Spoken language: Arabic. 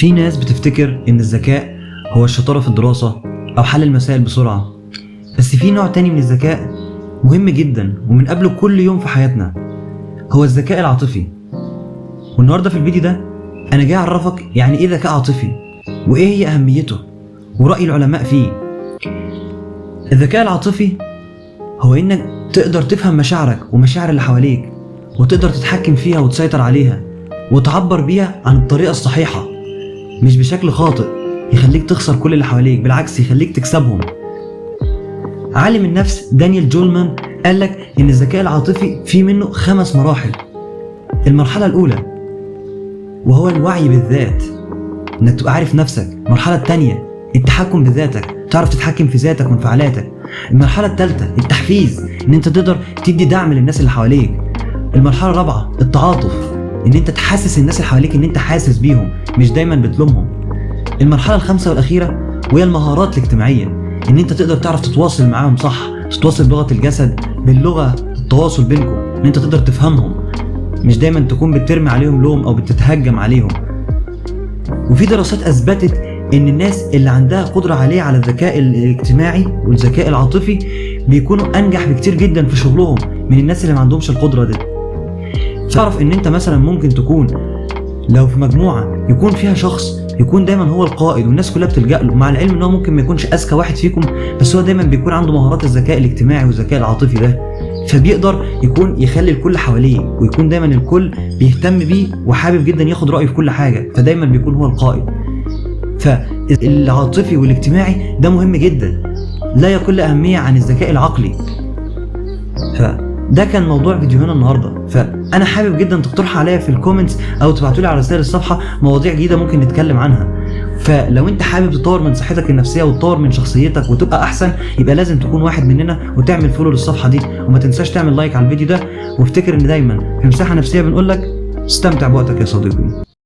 في ناس بتفتكر ان الذكاء هو الشطارة في الدراسة او حل المسائل بسرعة، بس في نوع تاني من الذكاء مهم جدا ومن قبله كل يوم في حياتنا، هو الذكاء العاطفي. والنهاردة في الفيديو ده انا جاي اعرفك يعني ايه ذكاء عاطفي وايه هي اهميته ورأي العلماء فيه. الذكاء العاطفي هو انك تقدر تفهم مشاعرك ومشاعر اللي حواليك وتقدر تتحكم فيها وتسيطر عليها وتعبر بيها عن الطريقة الصحيحة، مش بشكل خاطئ يخليك تخسر كل اللي حواليك، بالعكس يخليك تكسبهم. عالم النفس دانيال جولمان قالك ان الذكاء العاطفي فيه منه 5 مراحل. المرحلة الاولى وهو الوعي بالذات، انك تبقى عارف نفسك. المرحلة الثانية التحكم بذاتك، تعرف تتحكم في ذاتك وانفعالاتك. المرحلة الثالثة التحفيز، ان انت تقدر تدي دعم للناس اللي حواليك. المرحلة الرابعة التعاطف، ان انت تحسس الناس اللي حواليك ان انت حاسس بيهم مش دايما بتلومهم. المرحلة الخامسة والاخيرة وهي المهارات الاجتماعية، ان انت تقدر تعرف تتواصل معاهم صح، تتواصل بلغة الجسد، باللغة التواصل بينكم، ان انت تقدر تفهمهم مش دايما تكون بترمي عليهم لوم او بتتهجم عليهم. وفي دراسات اثبتت ان الناس اللي عندها قدرة عالية على الذكاء الاجتماعي والذكاء العاطفي بيكونوا انجح بكتير جدا في شغلهم من الناس اللي ما عندهمش القدرة دي. تعرف ان انت مثلا ممكن تكون لو في مجموعة يكون فيها شخص يكون دايما هو القائد والناس كلها بتلجأ له، مع العلم ان هو ممكن ما يكونش اذكى واحد فيكم، بس هو دايما بيكون عنده مهارات الذكاء الاجتماعي والذكاء العاطفي ده، فبيقدر يكون يخلي الكل حواليه ويكون دايما الكل بيهتم بيه وحابب جدا ياخد رأيه في كل حاجة، فدايما بيكون هو القائد. فالعاطفي والاجتماعي ده مهم جدا، لا يقل أهمية عن الذكاء العقلي. فده كان موضوع فيديوهنا النهارده، فانا حابب جدا تقترحوا عليا في الكومنتس او تبعتوا لي على رسائل الصفحه مواضيع جديده ممكن نتكلم عنها. فلو انت حابب تطور من صحتك النفسيه وتطور من شخصيتك وتبقى احسن، يبقى لازم تكون واحد مننا وتعمل فولو للصفحه دي، وما تنساش تعمل لايك على الفيديو ده. وافتكر ان دايما في مساحه نفسيه بنقول لك استمتع بوقتك يا صديقي.